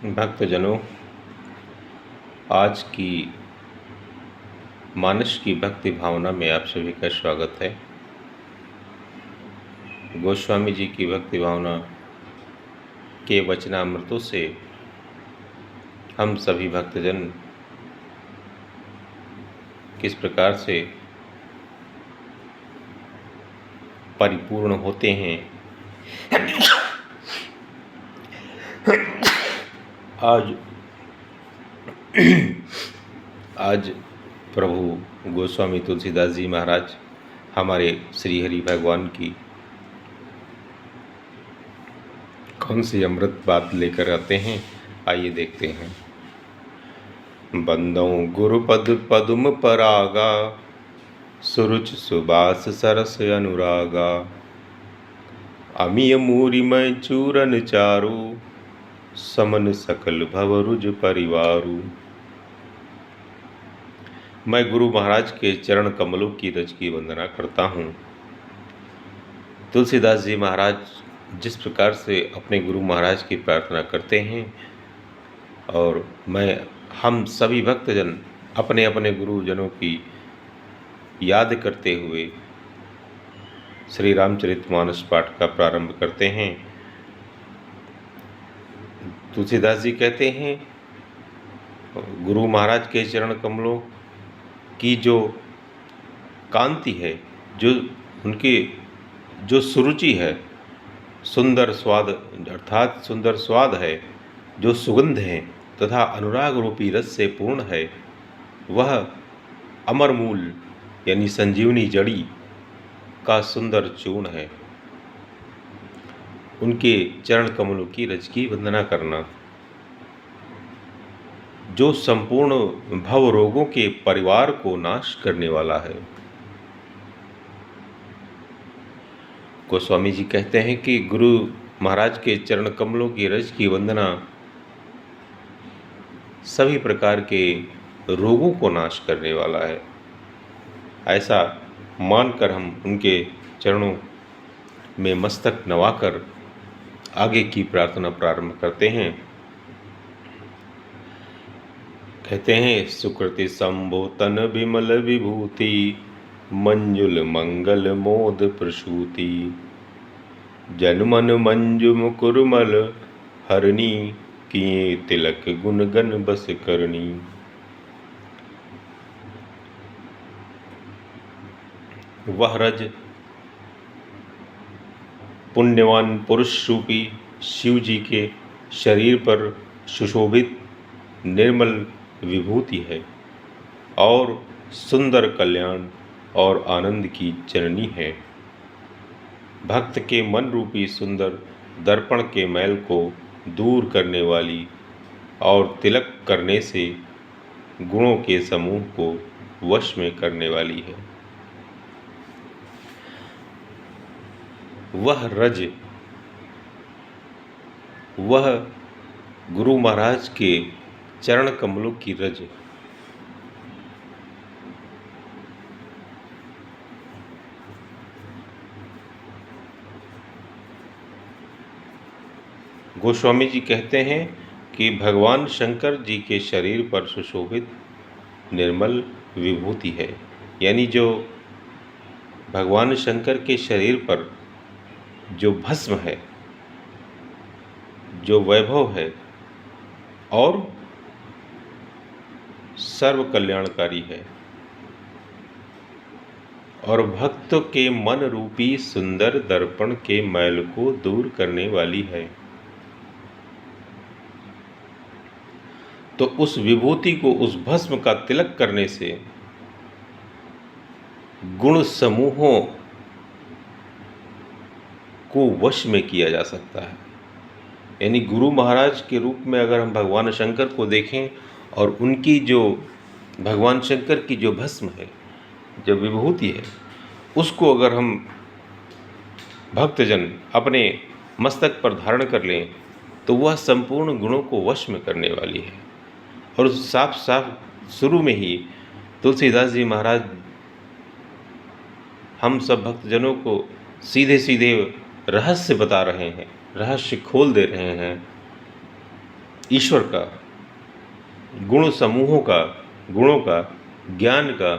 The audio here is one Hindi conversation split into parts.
भक्तजनों, आज की मानस की भक्ति भावना में आप सभी का स्वागत है। गोस्वामी जी की भक्ति भावना के वचनामृतों से हम सभी भक्तजन किस प्रकार से परिपूर्ण होते हैं, आज प्रभु गोस्वामी तुलसीदास जी महाराज हमारे श्री हरि भगवान की कौन सी अमृत बात लेकर आते हैं, आइए देखते हैं। बंदौ गुरुपद पदुम परागा, सुरुच सुबास सरस अनुरागा। अमिय मूरिमय चूरन चारु, समन सकल भवरुज परिवारु। मैं गुरु महाराज के चरण कमलों की रज की वंदना करता हूँ। तुलसीदास जी महाराज जिस प्रकार से अपने गुरु महाराज की प्रार्थना करते हैं और हम सभी भक्तजन अपने अपने गुरुजनों की याद करते हुए श्री रामचरितमानस पाठ का प्रारंभ करते हैं। तुलसीदास जी कहते हैं, गुरु महाराज के चरण कमलों की जो कांति है, जो उनकी जो सुरुचि है, सुंदर स्वाद अर्थात सुंदर स्वाद है, जो सुगंध है तथा अनुराग रूपी रस से पूर्ण है, वह अमर मूल यानी संजीवनी जड़ी का सुंदर चूर्ण है। उनके चरण कमलों की रज की वंदना करना, जो संपूर्ण भव रोगों के परिवार को नाश करने वाला है। गोस्वामी जी कहते हैं कि गुरु महाराज के चरण कमलों की रज की वंदना सभी प्रकार के रोगों को नाश करने वाला है। ऐसा मानकर हम उनके चरणों में मस्तक नवाकर आगे की प्रार्थना प्रारंभ करते हैं। कहते हैं, सुकृति संभो तन विमल विभूति, मंजुल मंगल मोद प्रसूति। जनमन मंजु मुकुरमल हरणी, किए तिलक गुण गण बस करनी। वह रज पुण्यवान पुरुष रूपी शिव जी के शरीर पर सुशोभित निर्मल विभूति है और सुंदर कल्याण और आनंद की जननी है। भक्त के मन रूपी सुंदर दर्पण के मैल को दूर करने वाली और तिलक करने से गुणों के समूह को वश में करने वाली है। वह गुरु महाराज के चरण कमलों की रज गोस्वामी जी कहते हैं कि भगवान शंकर जी के शरीर पर सुशोभित निर्मल विभूति है, यानी जो भगवान शंकर के शरीर पर जो भस्म है, जो वैभव है और सर्व कल्याणकारी है और भक्त के मन रूपी सुंदर दर्पण के मैल को दूर करने वाली है, तो उस विभूति को, उस भस्म का तिलक करने से गुण समूहों को वश में किया जा सकता है। यानी गुरु महाराज के रूप में अगर हम भगवान शंकर को देखें और उनकी जो भगवान शंकर की जो भस्म है, जो विभूति है, उसको अगर हम भक्तजन अपने मस्तक पर धारण कर लें तो वह संपूर्ण गुणों को वश में करने वाली है। और साफ साफ शुरू में ही तुलसीदास जी महाराज हम सब भक्तजनों को सीधे सीधे रहस्य बता रहे हैं, रहस्य खोल दे रहे हैं ईश्वर का, गुण समूहों का, गुणों का, ज्ञान का,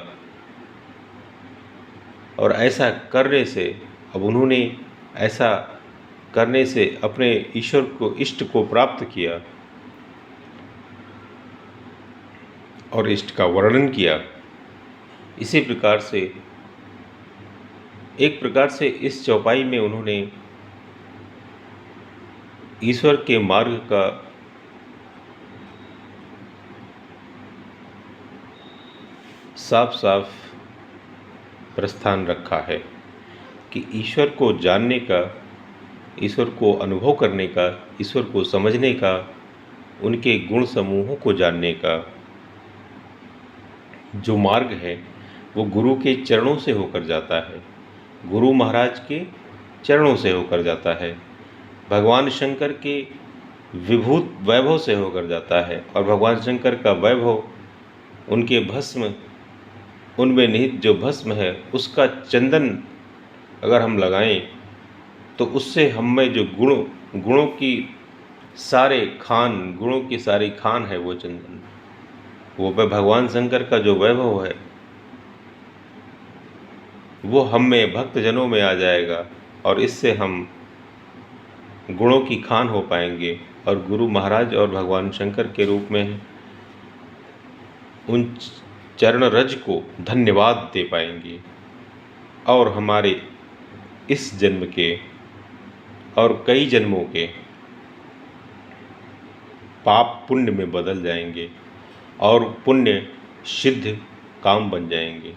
और ऐसा करने से अब उन्होंने ऐसा करने से अपने ईश्वर को, इष्ट को प्राप्त किया और इष्ट का वर्णन किया। इसी प्रकार से एक प्रकार से इस चौपाई में उन्होंने ईश्वर के मार्ग का साफ साफ प्रस्थान रखा है कि ईश्वर को जानने का, ईश्वर को अनुभव करने का, ईश्वर को समझने का, उनके गुण समूहों को जानने का जो मार्ग है वो गुरु के चरणों से होकर जाता है, गुरु महाराज के चरणों से होकर जाता है, भगवान शंकर के विभूत वैभव से होकर जाता है। और भगवान शंकर का वैभव, उनके भस्म, उनमें निहित जो भस्म है उसका चंदन अगर हम लगाएं तो उससे हम में जो गुणों की सारे खान, गुणों की सारी खान है वो चंदन, वो भगवान शंकर का जो वैभव है वो हम में, भक्तजनों में आ जाएगा और इससे हम गुणों की खान हो पाएंगे और गुरु महाराज और भगवान शंकर के रूप में उन चरण रज को धन्यवाद दे पाएंगे और हमारे इस जन्म के और कई जन्मों के पाप पुण्य में बदल जाएंगे और पुण्य सिद्ध काम बन जाएंगे।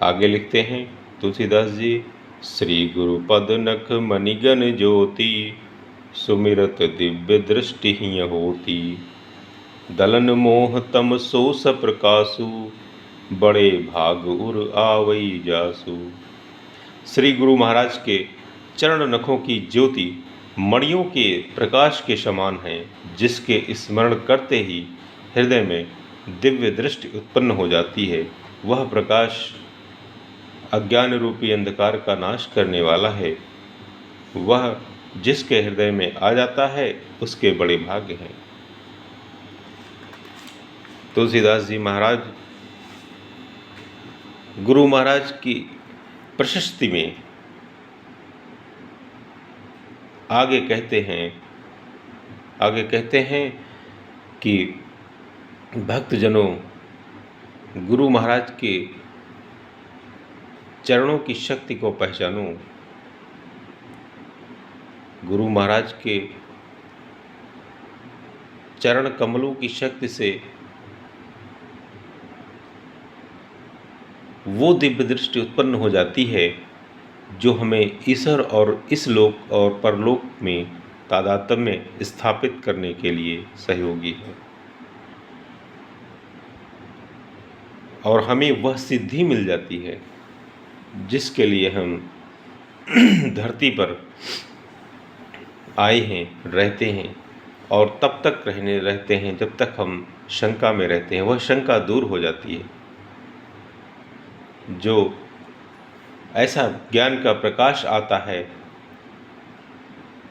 आगे लिखते हैं तुलसीदास जी, श्री गुरु पद नख मणिगण ज्योति, सुमिरत दिव्य दृष्टि ही होती, दलन मोह तम सो सप्रकाशु, बड़े भाग उर आवई जासु। श्री गुरु महाराज के चरण नखों की ज्योति मणियों के प्रकाश के समान है, जिसके स्मरण करते ही हृदय में दिव्य दृष्टि उत्पन्न हो जाती है। वह प्रकाश अज्ञान रूपी अंधकार का नाश करने वाला है। वह जिसके हृदय में आ जाता है उसके बड़े भाग्य हैं। तुलसीदास जी महाराज गुरु महाराज की प्रशस्ति में आगे कहते हैं कि भक्तजनों, गुरु महाराज के चरणों की शक्ति को पहचानो, गुरु महाराज के चरण कमलों की शक्ति से वो दिव्य दृष्टि उत्पन्न हो जाती है जो हमें ईश्वर और इस लोक और परलोक में तादात्म्य स्थापित करने के लिए सहयोगी है। और हमें वह सिद्धि मिल जाती है जिसके लिए हम धरती पर आए हैं, रहते हैं और तब तक रहते हैं जब तक हम शंका में रहते हैं। वह शंका दूर हो जाती है। जो ऐसा ज्ञान का प्रकाश आता है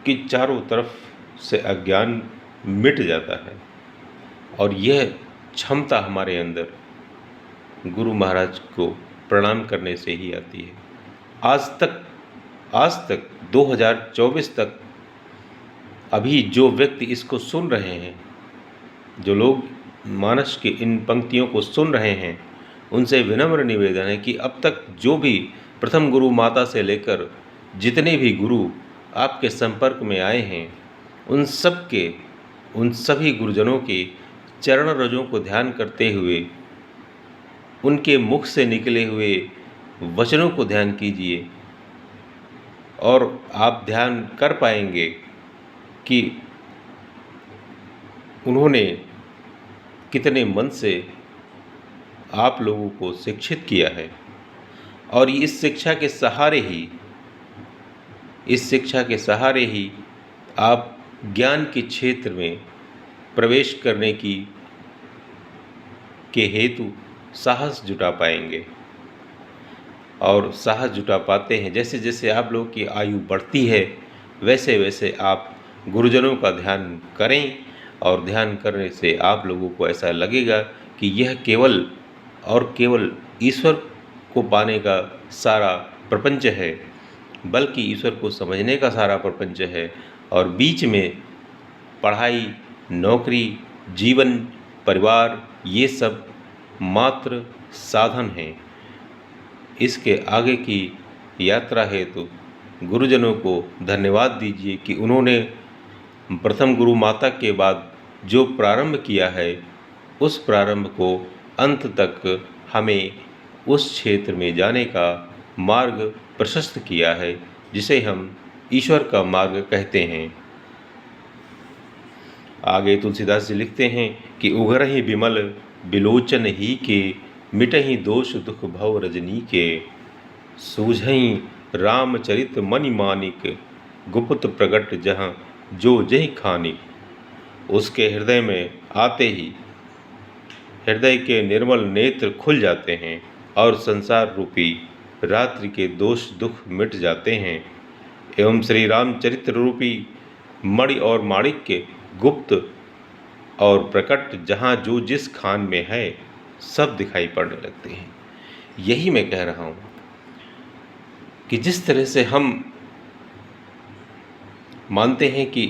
कि चारों तरफ से अज्ञान मिट जाता है और यह क्षमता हमारे अंदर गुरु महाराज को प्रणाम करने से ही आती है। आज तक 2024 तक अभी जो व्यक्ति इसको सुन रहे हैं, जो लोग मानस की इन पंक्तियों को सुन रहे हैं, उनसे विनम्र निवेदन है कि अब तक जो भी प्रथम गुरु माता से लेकर जितने भी गुरु आपके संपर्क में आए हैं, उन सभी गुरुजनों के चरण रजों को ध्यान करते हुए उनके मुख से निकले हुए वचनों को ध्यान कीजिए और आप ध्यान कर पाएंगे कि उन्होंने कितने मन से आप लोगों को शिक्षित किया है। और इस शिक्षा के सहारे ही आप ज्ञान के क्षेत्र में प्रवेश करने के हेतु साहस जुटा पाएंगे और साहस जुटा पाते हैं। जैसे जैसे आप लोगों की आयु बढ़ती है वैसे वैसे आप गुरुजनों का ध्यान करें, और ध्यान करने से आप लोगों को ऐसा लगेगा कि यह केवल और केवल ईश्वर को पाने का सारा प्रपंच है, बल्कि ईश्वर को समझने का सारा प्रपंच है, और बीच में पढ़ाई, नौकरी, जीवन, परिवार, ये सब मात्र साधन हैं। इसके आगे की यात्रा हेतु गुरुजनों को धन्यवाद दीजिए कि उन्होंने प्रथम गुरु माता के बाद जो प्रारंभ किया है, उस प्रारंभ को अंत तक हमें उस क्षेत्र में जाने का मार्ग प्रशस्त किया है, जिसे हम ईश्वर का मार्ग कहते हैं। आगे तुलसीदास जी लिखते हैं कि उघरहि विमल बिलोचन ही के, मिटहि दोष दुख भव रजनी के, सूझहि रामचरित मनि मानिक, गुप्त प्रगट जहाँ जो जहि खानिक। उसके हृदय में आते ही हृदय के निर्मल नेत्र खुल जाते हैं और संसार रूपी रात्रि के दोष दुख मिट जाते हैं, एवं श्री रामचरित्र रूपी मणि और माणिक के गुप्त और प्रकट जहाँ जो जिस खान में है, सब दिखाई पड़ने लगते हैं। यही मैं कह रहा हूँ कि जिस तरह से हम मानते हैं कि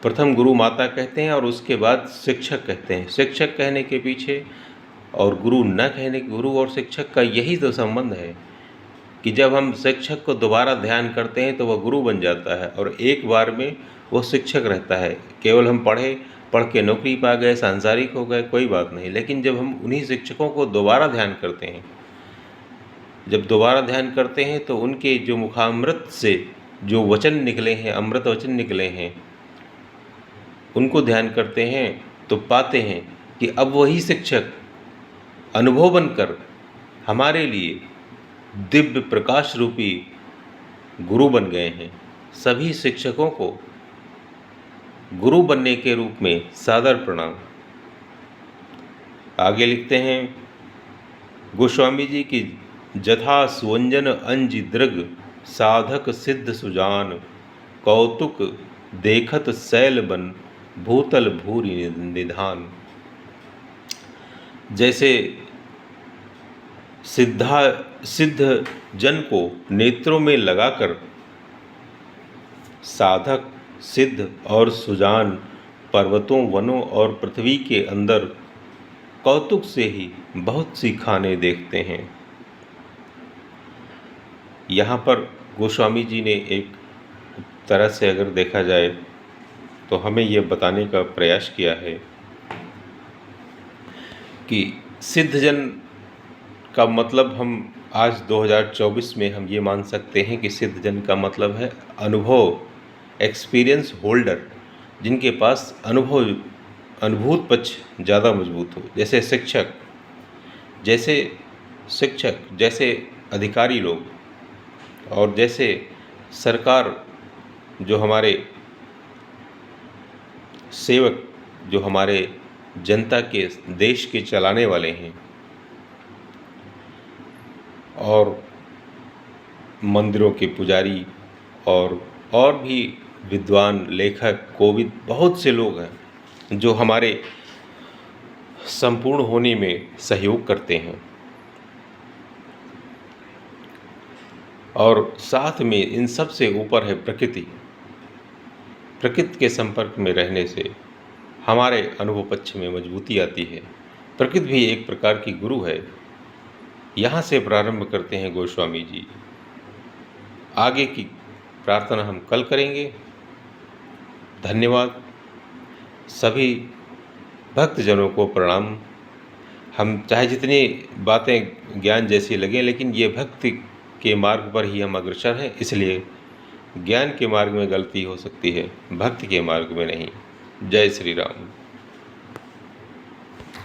प्रथम गुरु माता कहते हैं और उसके बाद शिक्षक कहते हैं, शिक्षक कहने के पीछे और गुरु न कहने के, गुरु और शिक्षक का यही तो संबंध है कि जब हम शिक्षक को दोबारा ध्यान करते हैं तो वह गुरु बन जाता है, और एक बार में वो शिक्षक रहता है। केवल हम पढ़ के नौकरी पा गए, सांसारिक हो गए, कोई बात नहीं, लेकिन जब हम उन्हीं शिक्षकों को दोबारा ध्यान करते हैं, जब दोबारा ध्यान करते हैं तो उनके जो मुखामृत से जो वचन निकले हैं, अमृत वचन निकले हैं, उनको ध्यान करते हैं तो पाते हैं कि अब वही शिक्षक अनुभव बनकर हमारे लिए दिव्य प्रकाश रूपी गुरु बन गए हैं। सभी शिक्षकों को गुरु बनने के रूप में सादर प्रणाम। आगे लिखते हैं गोस्वामी जी की, जथा सुवंजन अंजि दृग, साधक सिद्ध सुजान, कौतुक देखत शैल बन, भूतल भूरि निधान। जैसे सिद्ध जन को नेत्रों में लगाकर साधक, सिद्ध और सुजान पर्वतों, वनों और पृथ्वी के अंदर कौतुक से ही बहुत सी खाने देखते हैं। यहाँ पर गोस्वामी जी ने एक तरह से अगर देखा जाए तो हमें यह बताने का प्रयास किया है कि सिद्धजन का मतलब हम आज 2024 में हम ये मान सकते हैं कि सिद्धजन का मतलब है अनुभव, एक्सपीरियंस होल्डर, जिनके पास अनुभूत पक्ष ज़्यादा मजबूत हो। जैसे शिक्षक, जैसे अधिकारी लोग, और जैसे सरकार, जो हमारे सेवक, जो हमारे जनता के, देश के चलाने वाले हैं, और मंदिरों के पुजारी, और भी विद्वान, लेखक, कोविद, बहुत से लोग हैं जो हमारे संपूर्ण होने में सहयोग करते हैं। और साथ में इन सब से ऊपर है प्रकृति। प्रकृति के संपर्क में रहने से हमारे अनुभव पक्ष में मजबूती आती है। प्रकृति भी एक प्रकार की गुरु है। यहाँ से प्रारंभ करते हैं गोस्वामी जी। आगे की प्रार्थना हम कल करेंगे। धन्यवाद। सभी भक्तजनों को प्रणाम। हम चाहे जितनी बातें ज्ञान जैसी लगें, लेकिन ये भक्ति के मार्ग पर ही हम अग्रसर हैं, इसलिए ज्ञान के मार्ग में गलती हो सकती है, भक्ति के मार्ग में नहीं। जय श्री राम।